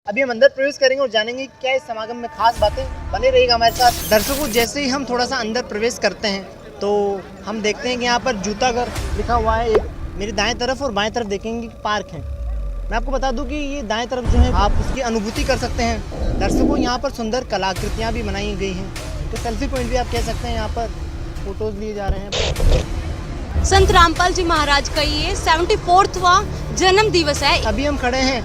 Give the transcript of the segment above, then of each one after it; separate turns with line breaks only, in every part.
अभी हम अंदर प्रवेश करेंगे और जानेंगे क्या इस समागम में खास बातें। बने रहिएगा हमारे साथ। दर्शकों, जैसे ही हम थोड़ा सा अंदर प्रवेश करते हैं तो हम देखते हैं कि यहाँ पर जूता घर लिखा हुआ है। एक मेरी दाएं तरफ और बाएं तरफ देखेंगे कि पार्क है। मैं आपको बता दूं कि ये दाएं तरफ जो है आप उसकी अनुभूति कर सकते हैं। दर्शकों, यहाँ पर सुंदर कलाकृतियाँ भी बनाई गई हैं, तो सेल्फी पॉइंट भी आप कह सकते हैं। यहाँ पर फोटोज लिए जा रहे हैं।
संत रामपाल जी महाराज का ये 74वां जन्म दिवस है।
अभी हम खड़े हैं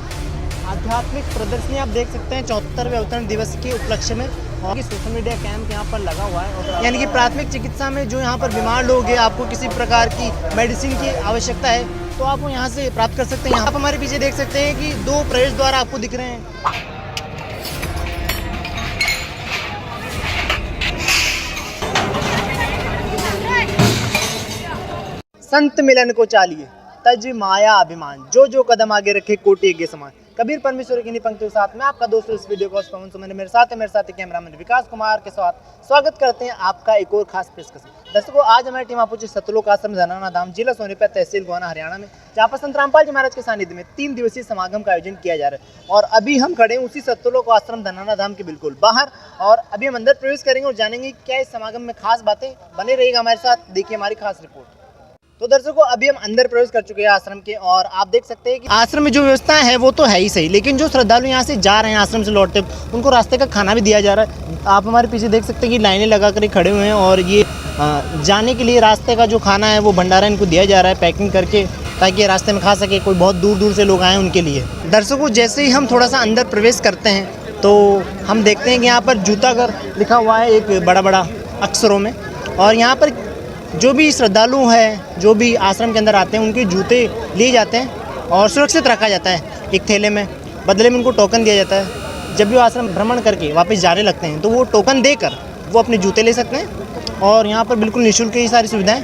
आध्यात्मिक प्रदर्शनी, आप देख सकते हैं 74वें अवतरण दिवस के उपलक्ष्य में। और सोशल मीडिया कैंप यहाँ पर लगा हुआ है, यानी कि प्राथमिक चिकित्सा में जो यहाँ पर बीमार लोग हैं, आपको किसी प्रकार की मेडिसिन की आवश्यकता है तो आप वो यहाँ से प्राप्त कर सकते हैं। आप हमारे पीछे देख सकते हैं कि 2 प्रवेश द्वार आपको दिख रहे हैं। संत मिलन को चालिए, तज माया अभिमान, जो कदम आगे रखे कोटि के समान। कबीर परमेश्वर की पंक्तियों के साथ में आपका दोस्तों इस वीडियो को पवन सुमन मेरे साथ कैमरामैन विकास कुमार के साथ स्वागत करते हैं आपका एक और खास पेशकश। दर्शकों, आज हमारी टीम पहुंची सतलोक आश्रम धनाना धाम, जिला सोनीपत, तहसील गोहाना, हरियाणा में, जहाँ पर संत रामपाल जी महाराज के सानिध्य में 3 दिवसीय समागम का आयोजन किया जा रहा है। और अभी हम खड़े हैं उसी सतलोक आश्रम धनाना धाम के बिल्कुल बाहर, और अभी हम अंदर प्रवेश करेंगे और जानेंगे क्या इस समागम में खास बातें। बने रहिएगा हमारे साथ, देखिए हमारी खास रिपोर्ट। तो दर्शकों, अभी हम अंदर प्रवेश कर चुके हैं आश्रम के, और आप देख सकते हैं कि आश्रम में जो व्यवस्था है वो तो है ही सही, लेकिन जो श्रद्धालु यहाँ से जा रहे हैं आश्रम से लौटते, उनको रास्ते का खाना भी दिया जा रहा है। आप हमारे पीछे देख सकते हैं कि लाइनें लगा कर खड़े हुए हैं, और ये जाने के लिए रास्ते का जो खाना है वो भंडारा इनको दिया जा रहा है पैकिंग करके, ताकि रास्ते में खा सके। कोई बहुत दूर दूर से लोग आए उनके लिए। दर्शकों, जैसे ही हम थोड़ा सा अंदर प्रवेश करते हैं तो हम देखते हैं कि यहाँ पर जूता घर लिखा हुआ है एक बड़ा अक्षरों में, और यहाँ पर जो भी श्रद्धालु हैं, जो भी आश्रम के अंदर आते हैं, उनके जूते लिए जाते हैं और सुरक्षित रखा जाता है एक थैले में। बदले में उनको टोकन दिया जाता है। जब भी वो आश्रम भ्रमण करके वापस जाने लगते हैं तो वो टोकन देकर वो अपने जूते ले सकते हैं, और यहाँ पर बिल्कुल निःशुल्क ही सारी सुविधाएं।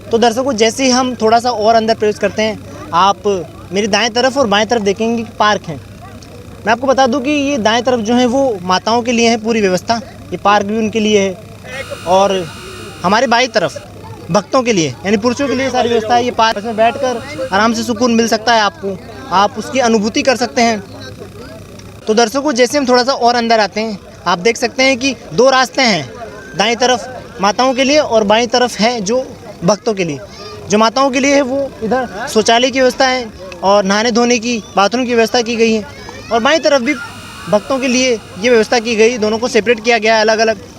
तो दर्शकों, जैसे ही हम थोड़ा सा और अंदर प्रवेश करते हैं, आप मेरी दाएँ तरफ और बाएँ तरफ देखेंगे कि पार्क है। मैं आपको बता दूँ कि ये दाएँ तरफ जो है वो माताओं के लिए है पूरी व्यवस्था, ये पार्क भी उनके लिए है। और हमारे बाईं तरफ भक्तों के लिए यानी पुरुषों के लिए सारी व्यवस्था है। ये पार्क में बैठकर आराम से सुकून मिल सकता है आपको, आप उसकी अनुभूति कर सकते हैं। तो दर्शकों, जैसे हम थोड़ा सा और अंदर आते हैं, आप देख सकते हैं कि 2 रास्ते हैं, दाईं तरफ माताओं के लिए और बाईं तरफ है जो भक्तों के लिए। जो माताओं के लिए है वो इधर शौचालय की व्यवस्था है और नहाने धोने की, बाथरूम की व्यवस्था की गई है, और बाईं तरफ भी भक्तों के लिए ये व्यवस्था की गई। दोनों को सेपरेट किया गया है, अलग अलग।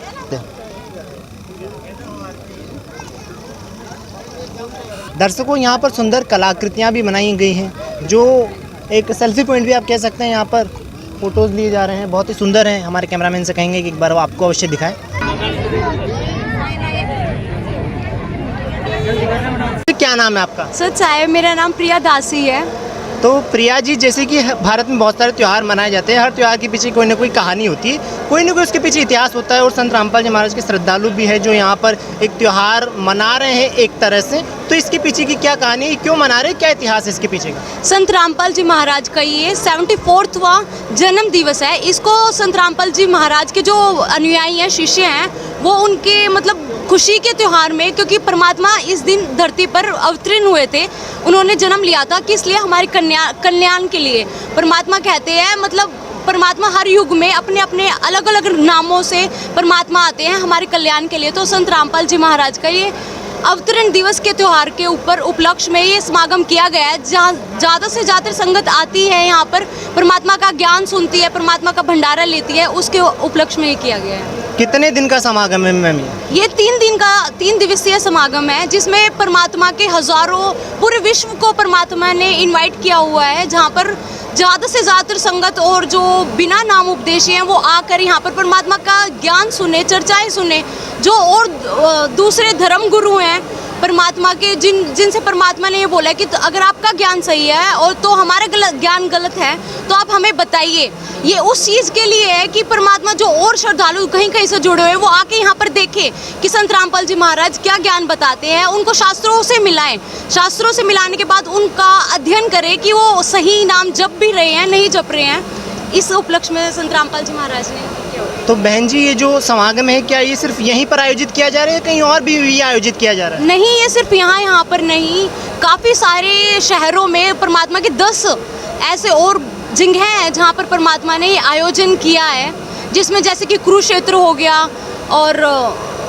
दर्शकों, यहाँ पर सुंदर कलाकृतियाँ भी बनाई गई हैं, जो एक सेल्फी पॉइंट भी आप कह सकते हैं। यहाँ पर फोटोज़ लिए जा रहे हैं, बहुत ही सुंदर हैं। हमारे कैमरामैन से कहेंगे कि एक बार वो आपको अवश्य दिखाएं। क्या नाम है आपका?
सच है, मेरा नाम प्रिया दासी है।
तो प्रिया जी, जैसे कि भारत में बहुत सारे त्यौहार मनाए जाते हैं, हर त्यौहार के पीछे कोई ना कोई कहानी होती है, कोई ना कोई उसके पीछे इतिहास होता है। और संत रामपाल जी महाराज के श्रद्धालु भी है जो यहाँ पर एक त्यौहार मना रहे हैं एक तरह से। तो इसके पीछे की क्या कहानी है, क्यों मना रहे हैं, क्या इतिहास है इसके पीछे का?
संत रामपाल जी महाराज का ये 74वां जन्म दिवस है। इसको संत रामपाल जी महाराज के जो अनुयायी हैं, शिष्य हैं, वो उनके मतलब खुशी के त्यौहार में, क्योंकि परमात्मा इस दिन धरती पर अवतीर्ण हुए थे, उन्होंने जन्म लिया था, कि इसलिए हमारे कल्याण के लिए परमात्मा कहते हैं, मतलब परमात्मा हर युग में अपने अपने अलग अलग नामों से परमात्मा आते हैं हमारे कल्याण के लिए। तो संत रामपाल जी महाराज का ये अवतरण दिवस के त्यौहार के ऊपर उपलक्ष्य में ये समागम किया गया है, जहाँ ज़्यादा से ज़्यादा संगत आती है, यहाँ पर परमात्मा का ज्ञान सुनती है, परमात्मा का भंडारा लेती है, उसके उपलक्ष्य में ये किया गया है।
कितने दिन का समागम है मैम?
ये 3 दिवसीय समागम है, जिसमें परमात्मा के हजारों, पूरे विश्व को परमात्मा ने इनवाइट किया हुआ है, जहाँ पर ज़्यादा से ज़्यादा संगत और जो बिना नाम उपदेशी हैं वो आकर यहाँ पर परमात्मा का ज्ञान सुने, चर्चाएं सुने। जो और दूसरे धर्म गुरु हैं परमात्मा के, जिनसे परमात्मा ने ये बोला है कि अगर आपका ज्ञान सही है और तो हमारा ज्ञान गलत है तो आप हमें बताइए। ये उस चीज़ के लिए है कि परमात्मा जो और श्रद्धालु कहीं कहीं से जुड़े हुए हैं वो आके यहाँ पर देखें कि संत रामपाल जी महाराज क्या ज्ञान बताते हैं, उनको शास्त्रों से मिलाएं। शास्त्रों से मिलाने के बाद उनका अध्ययन करें कि वो सही नाम जप भी रहे हैं, नहीं जप रहे हैं। इस उपलक्ष्य में संत रामपाल जी महाराज ने किया।
तो बहन जी, ये जो समागम है, क्या ये सिर्फ यहीं पर आयोजित किया जा रहा है, कहीं और भी ये आयोजित किया जा रहा है?
नहीं, ये सिर्फ यहाँ पर नहीं, काफ़ी सारे शहरों में परमात्मा के 10 ऐसे और जगह है जहाँ पर परमात्मा ने आयोजन किया है, जिसमें जैसे कि कुरुक्षेत्र हो गया और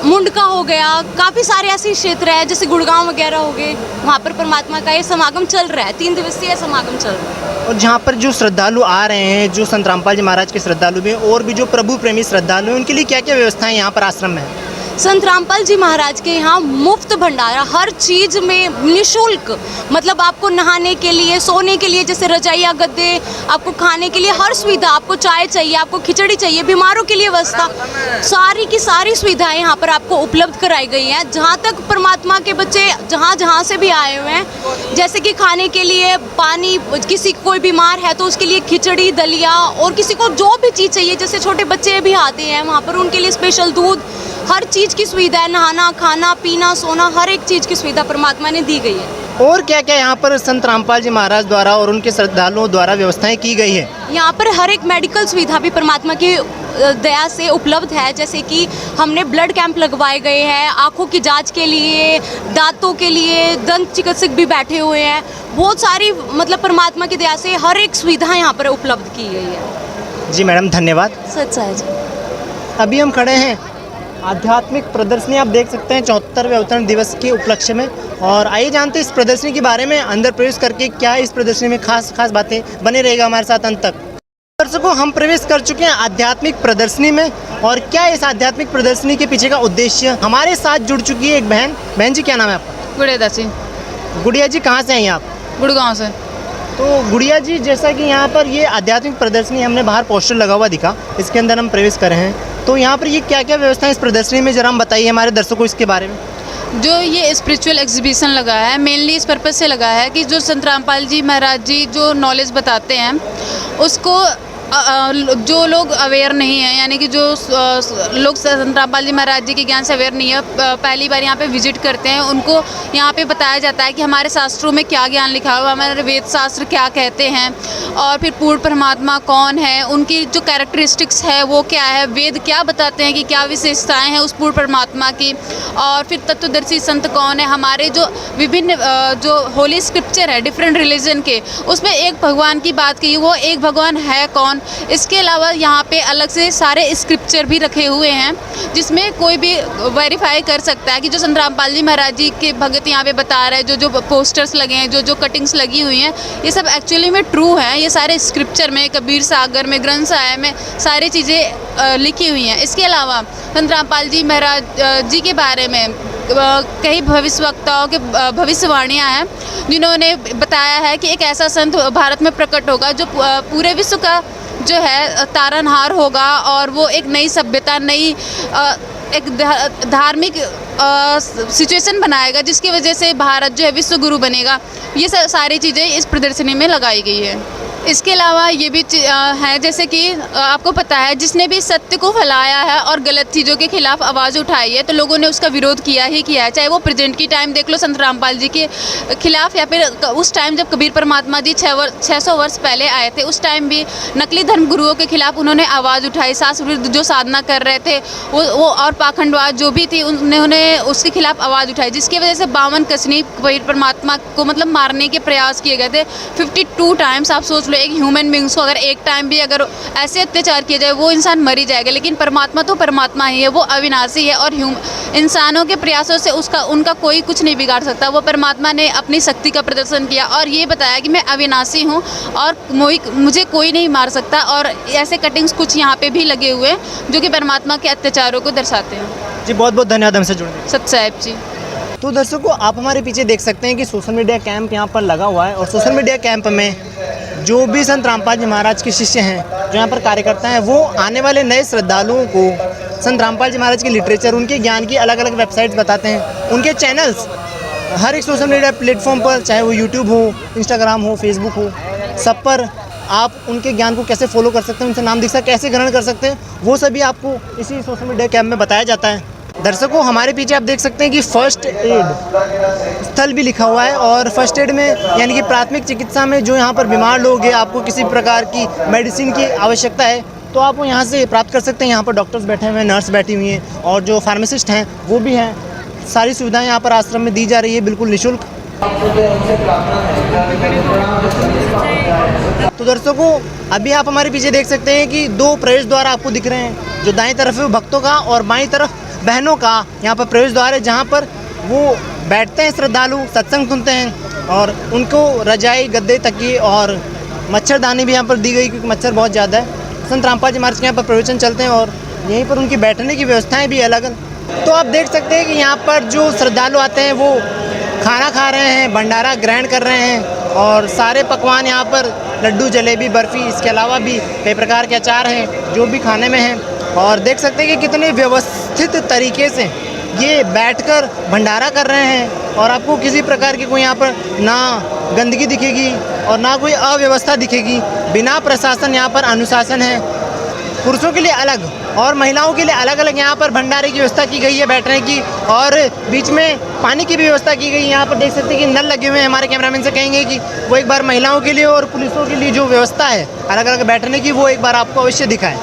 मुंडका हो गया, काफ़ी सारे ऐसे क्षेत्र है जैसे गुड़गांव वगैरह हो गए, वहाँ पर परमात्मा का ये समागम चल रहा है, 3 दिवसीय समागम चल रहा है।
और जहाँ पर जो श्रद्धालु आ रहे हैं, जो संत रामपाल जी महाराज के श्रद्धालु भी हैं और भी जो प्रभु प्रेमी श्रद्धालु हैं, उनके लिए क्या क्या व्यवस्थाएं यहाँ पर आश्रम में है?
संत रामपाल जी महाराज के यहाँ मुफ्त भंडारा, हर चीज़ में निशुल्क, मतलब आपको नहाने के लिए, सोने के लिए, जैसे रजाइयाँ गद्दे, आपको खाने के लिए हर सुविधा, आपको चाय चाहिए, आपको खिचड़ी चाहिए, बीमारों के लिए व्यवस्था, सारी की सारी सुविधाएं यहाँ पर आपको उपलब्ध कराई गई हैं। जहाँ तक परमात्मा के बच्चे जहाँ से भी आए हुए हैं, जैसे कि खाने के लिए पानी, किसी कोई बीमार है तो उसके लिए खिचड़ी दलिया, और किसी को जो भी चीज़ चाहिए, जैसे छोटे बच्चे भी आते हैं वहाँ पर, उनके लिए स्पेशल दूध, हर चीज़ की सुविधा है, नहाना खाना पीना सोना, हर एक चीज़ की सुविधा परमात्मा ने दी गई है।
और क्या क्या यहाँ पर संत रामपाल जी महाराज द्वारा और उनके श्रद्धालुओं द्वारा व्यवस्थाएं की गई है?
यहाँ पर हर एक मेडिकल सुविधा भी परमात्मा की दया से उपलब्ध है, जैसे कि हमने ब्लड कैंप लगवाए गए हैं, आँखों की जांच के लिए, दांतों के लिए दंत चिकित्सक भी बैठे हुए हैं, बहुत सारी मतलब परमात्मा की दया से हर एक सुविधा यहाँ पर उपलब्ध की गई है।
जी मैडम, धन्यवाद।
सच है जी।
अभी हम खड़े हैं आध्यात्मिक प्रदर्शनी, आप देख सकते हैं 74वें अवतरण दिवस के उपलक्ष्य में, और आइए जानते हैं इस प्रदर्शनी के बारे में, अंदर प्रवेश करके क्या इस प्रदर्शनी में खास बातें। बने रहेगा हमारे साथ अंत तक। दर्शकों, हम प्रवेश कर चुके हैं आध्यात्मिक प्रदर्शनी में, और क्या इस आध्यात्मिक प्रदर्शनी के पीछे का उद्देश्य, हमारे साथ जुड़ चुकी है एक बहन। बहन जी, क्या नाम है आपका?
गुड़िया सिंह।
गुड़िया जी, कहाँ से हैं आप?
गुड़गांव से।
तो गुड़िया जी, जैसा कि यहाँ पर ये आध्यात्मिक प्रदर्शनी, हमने बाहर पोस्टर लगा हुआ दिखा, इसके अंदर हम प्रवेश कर रहे हैं, तो यहाँ पर ये क्या क्या व्यवस्था है इस प्रदर्शनी में, जरा हम बताइए हमारे दर्शकों को इसके बारे में।
जो ये स्पिरिचुअल एग्जीबिशन लगा है, मेनली इस पर्पज़ से लगा है कि जो संत रामपाल जी महाराज जी जो नॉलेज बताते हैं, उसको जो लोग अवेयर नहीं है, यानी कि जो लोग संत रामपाल जी महाराज जी के ज्ञान से अवेयर नहीं है, पहली बार यहाँ पे विजिट करते हैं, उनको यहाँ पे बताया जाता है कि हमारे शास्त्रों में क्या ज्ञान लिखा हुआ है, हमारे वेद शास्त्र क्या कहते हैं, और फिर पूर्ण परमात्मा कौन है, उनकी जो कैरेक्टरिस्टिक्स है वो क्या है, वेद क्या बताते हैं कि क्या विशेषताएँ हैं उस पूर्ण परमात्मा की, और फिर तत्वदर्शी संत कौन है, हमारे जो विभिन्न जो होली स्क्रिप्चर है डिफरेंट रिलीजन के, उसमें एक भगवान की बात की, वो एक भगवान है कौन। इसके अलावा यहाँ पे अलग से सारे स्क्रिप्चर भी रखे हुए हैं, जिसमें कोई भी वेरीफाई कर सकता है कि जो संत रामपाल जी महाराज जी के भगत यहाँ पे बता रहे हैं, जो पोस्टर्स लगे हैं, जो कटिंग्स लगी हुई हैं, ये सब एक्चुअली में ट्रू हैं। ये सारे स्क्रिप्चर में, कबीर सागर में, ग्रंथ साहिब में सारी चीज़ें लिखी हुई हैं। इसके अलावा संत रामपाल जी महाराज जी के बारे में कई भविष्यवक्ताओं के भविष्यवाणियाँ हैं, जिन्होंने बताया है कि एक ऐसा संत भारत में प्रकट होगा जो पूरे विश्व का जो है तारनहार होगा, और वो एक नई सभ्यता, नई एक धार्मिक सिचुएशन बनाएगा, जिसकी वजह से भारत जो है विश्व गुरु बनेगा। ये सारी चीज़ें इस प्रदर्शनी में लगाई गई है। इसके अलावा ये भी है, जैसे कि आपको पता है, जिसने भी सत्य को फैलाया है और गलत चीज़ों के खिलाफ आवाज़ उठाई है, तो लोगों ने उसका विरोध किया ही किया है। चाहे वो प्रेजेंट की टाइम देख लो संत रामपाल जी के खिलाफ, या फिर उस टाइम जब कबीर परमात्मा जी 600 वर्ष पहले आए थे, उस टाइम भी नकली धर्म गुरुओं के खिलाफ उन्होंने आवाज़ उठाई। सास विरुद्ध जो साधना कर रहे थे वो और पाखंडवाद जो भी थी, उन्होंने उसके खिलाफ आवाज़ उठाई, जिसकी वजह से 52 कसनी कबीर परमात्मा को मतलब मारने के प्रयास किए गए थे 52 टाइम्स। आप सोच लो, एक ह्यूमन बींग्स को अगर एक टाइम भी अगर ऐसे अत्याचार किया जाए, वो इंसान मर ही जाएगा। लेकिन परमात्मा तो परमात्मा ही है, वो अविनाशी है, और इंसानों के प्रयासों से उनका कोई कुछ नहीं बिगाड़ सकता। वो परमात्मा ने अपनी शक्ति का प्रदर्शन किया और ये बताया कि मैं अविनाशी हूँ और मुझे कोई नहीं मार सकता। और ऐसे कटिंग्स कुछ यहाँ पे भी लगे हुए हैं जो कि परमात्मा के अत्याचारों को दर्शाते हैं।
जी, बहुत बहुत धन्यवाद हमसे जुड़ने।
सत साहिब जी।
तो दर्शकों, आप हमारे पीछे देख सकते हैं कि सोशल मीडिया कैंप यहाँ पर लगा हुआ है, और सोशल मीडिया कैंप में जो भी संत रामपाल जी महाराज के शिष्य हैं, जो यहाँ पर कार्यकर्ता हैं, वो आने वाले नए श्रद्धालुओं को संत रामपाल जी महाराज के लिटरेचर, उनके ज्ञान की अलग अलग वेबसाइट्स बताते हैं। उनके चैनल्स हर एक सोशल मीडिया प्लेटफॉर्म पर, चाहे वो यूट्यूब हो, इंस्टाग्राम हो, फेसबुक हो, सब पर आप उनके ज्ञान को कैसे फॉलो कर सकते हैं, उनसे नाम दीक्षा कैसे ग्रहण कर सकते हैं, वो सभी आपको इसी सोशल मीडिया कैंप में बताया जाता है। दर्शकों, हमारे पीछे आप देख सकते हैं कि फर्स्ट एड स्थल भी लिखा हुआ है, और फर्स्ट एड में यानी कि प्राथमिक चिकित्सा में जो यहाँ पर बीमार लोग हैं, आपको किसी प्रकार की मेडिसिन की आवश्यकता है तो आप वो यहाँ से प्राप्त कर सकते हैं। यहाँ पर डॉक्टर्स बैठे हुए हैं, नर्स बैठी हुई हैं, और जो फार्मासिस्ट हैं वो भी हैं। सारी सुविधाएं यहाँ पर आश्रम में दी जा रही है, बिल्कुल निःशुल्क। तो दर्शकों, अभी आप हमारे पीछे देख सकते हैं कि दो प्रवेश द्वार आपको दिख रहे हैं। जो दाईं तरफ है वो भक्तों का और बाईं तरफ बहनों का यहाँ पर प्रवेश द्वार है, जहाँ पर वो बैठते हैं श्रद्धालु, सत्संग सुनते हैं और उनको रजाई, गद्दे, तकिए और मच्छरदानी भी यहाँ पर दी गई, क्योंकि मच्छर बहुत ज़्यादा है। संत रामपाल जी महाराज के यहाँ पर प्रवचन चलते हैं और यहीं पर उनकी बैठने की व्यवस्थाएँ भी अलग। तो आप देख सकते हैं कि यहाँ पर जो श्रद्धालु आते हैं वो खाना खा रहे हैं, भंडारा ग्रहण कर रहे हैं और सारे पकवान यहाँ पर लड्डू, जलेबी, बर्फ़ी, इसके अलावा भी कई प्रकार के अचार हैं जो भी खाने में हैं। और देख सकते हैं कि कितने व्यवस्थित तरीके से ये बैठकर भंडारा कर रहे हैं और आपको किसी प्रकार की कोई यहाँ पर ना गंदगी दिखेगी और ना कोई अव्यवस्था दिखेगी। बिना प्रशासन यहाँ पर अनुशासन है। पुरुषों के लिए अलग और महिलाओं के लिए अलग अलग यहाँ पर भंडारे की व्यवस्था की गई है बैठने की, और बीच में पानी की भी व्यवस्था की गई है। यहाँ पर देख सकते हैं कि नल लगे हुए हैं। हमारे कैमरामैन से कहेंगे कि वो एक बार महिलाओं के लिए और पुलिसों के लिए जो व्यवस्था है अलग अलग बैठने की, वो एक बार आपको अवश्य दिखाएं।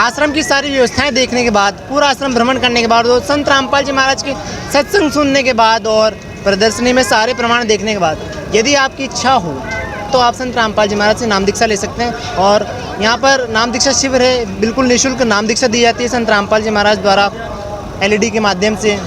आश्रम की सारी व्यवस्थाएं देखने के बाद, पूरा आश्रम भ्रमण करने के बाद और संत रामपाल जी महाराज के सत्संग सुनने के बाद और प्रदर्शनी में सारे प्रमाण देखने के बाद, यदि आपकी इच्छा हो तो आप संत रामपाल जी महाराज से नाम दीक्षा ले सकते हैं। और यहाँ पर नाम दीक्षा शिविर है, बिल्कुल निःशुल्क नाम दीक्षा दी जाती है संत रामपाल जी महाराज द्वारा LED के माध्यम से।